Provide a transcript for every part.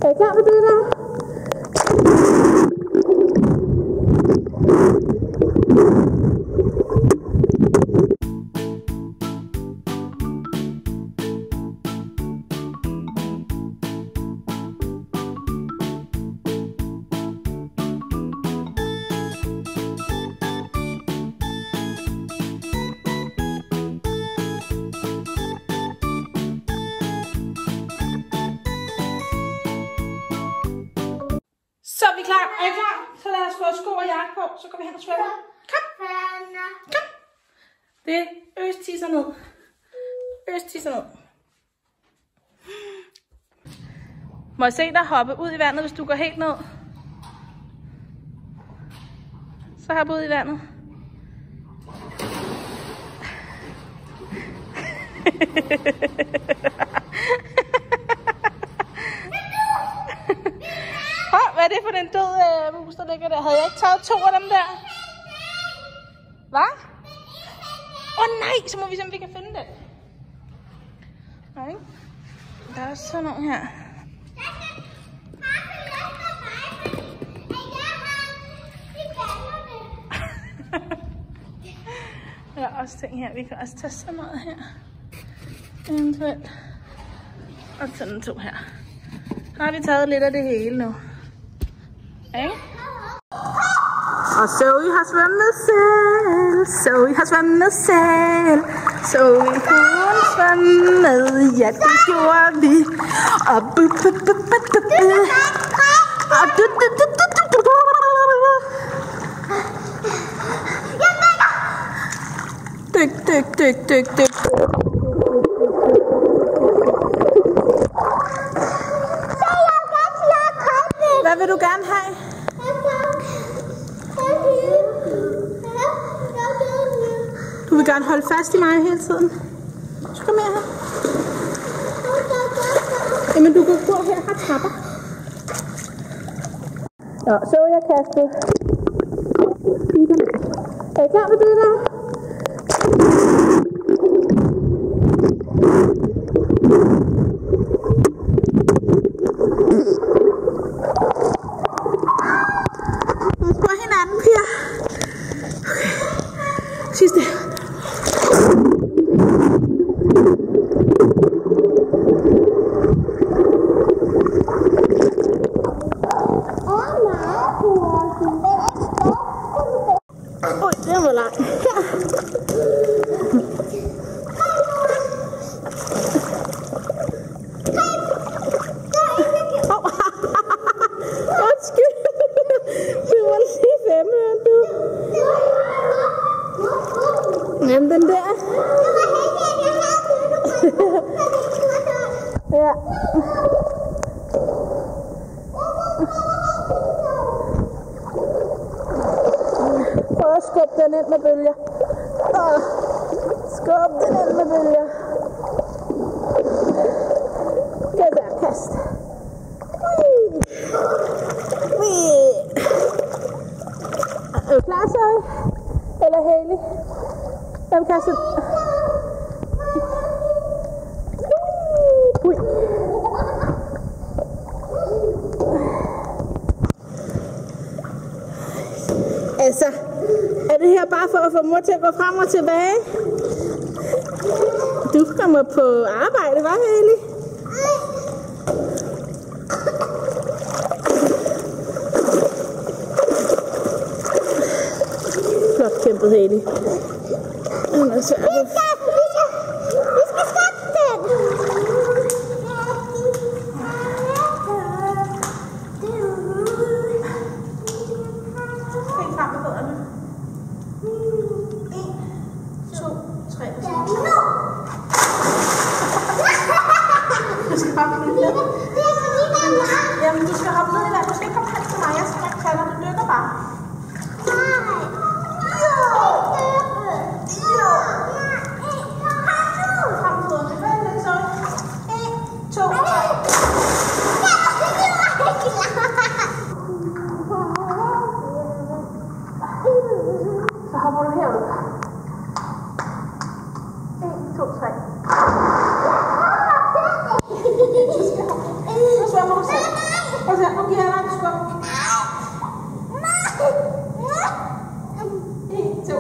Er I klar på det der? Så er vi klar. Er I klar? Så lad os få sko og jakke på, så går vi hen og svømme. Kom. Kom. Det er tisser ned. Tisser ned. Må jeg se dig hoppe ud i vandet, hvis du går helt ned? Så hop ud i vandet. Hvad er det for den døde mus, der ligger der? Havde jeg ikke taget 2 af dem der? Hvad? Nej, så må vi se, om vi kan finde den. Nej. Der er også sådan nogle her. Der er også ting her. Vi kan også tage så meget her. Eventuelt. Og sådan 2 her. Så har vi taget lidt af det hele nu. Okay. Og Zoe har svømmet selv. Zoe har svømmet selv. Zoe kunne svømme. Ja, det gjorde vi. Og dyk. Hvad vil du gerne have? Du vil gerne holde fast i mig hele tiden. Så kom her. Jamen du kan gå her, har trapper. Nå, så er jeg kastet. Er I klar på det der? Sidste. Det var langt. Undskyld. Det var lige 5 øre, du. Jamen den der. Ja. Prøv at skubbe den ind med bølger. Skub den ind med bølger. Det der kast. Er du klar, Zoe? Eller Haley? Jeg vil kaste. Altså, er det her bare for at få mor til at gå frem og tilbage? Du kommer på arbejde, hva' Haley? Flot kæmpet, Haley. Den er svært. Vi skal stoppe den! Helt frem med fødderne. 1, 2, 3. Du skal hoppe ned. Jamen, du skal hoppe ned i vand. Du skal ikke komme hen til mig. Jeg skal ikke tage dig. Du dykker bare. Så hopper du herud. 1, 2, 3. Så svømmer du selv. Og så nu giver jeg dig en skub. 1, 2.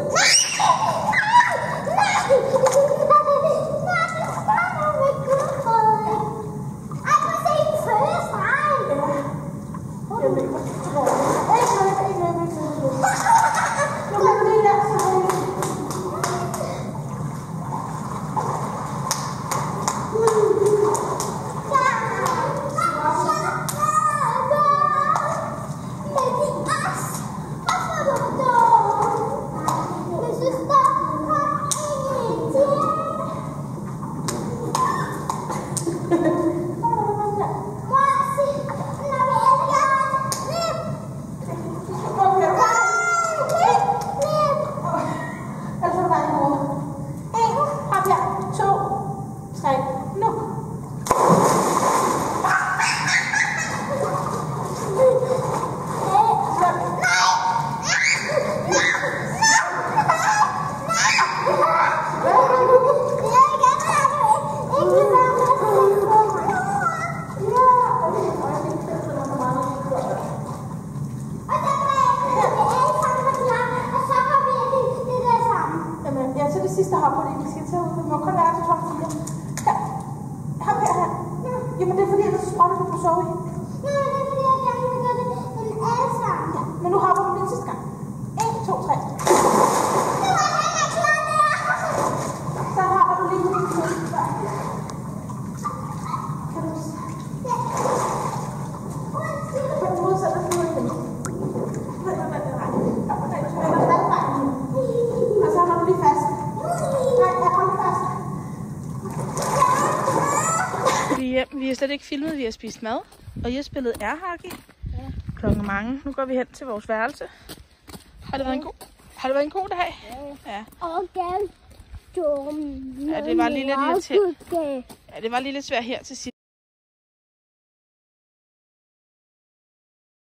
Sidste hop på det, vi skal tage ud. Det må kun være til 12 timer. Her. Hop her. Jamen det er fordi, at så sprøjter du på sove i. Nej, det er fordi, jeg gerne vil gøre det alle sammen. Ja, men nu hopper du lige sidste gang. 1, 2, 3. Så hopper du lige på din fod. Kan du se? Ja. På den modsatte fod igen. Og så holder du lige fast. Vi har slet ikke filmet, vi har spist mad, og I har spillet ærhaki. Ja. Klokken mange. Nu går vi hen til vores værelse. Har det været en god dag? Ja. Og ja, det var lige lidt irriterende. Ja, det var lige lidt svært her til sidst.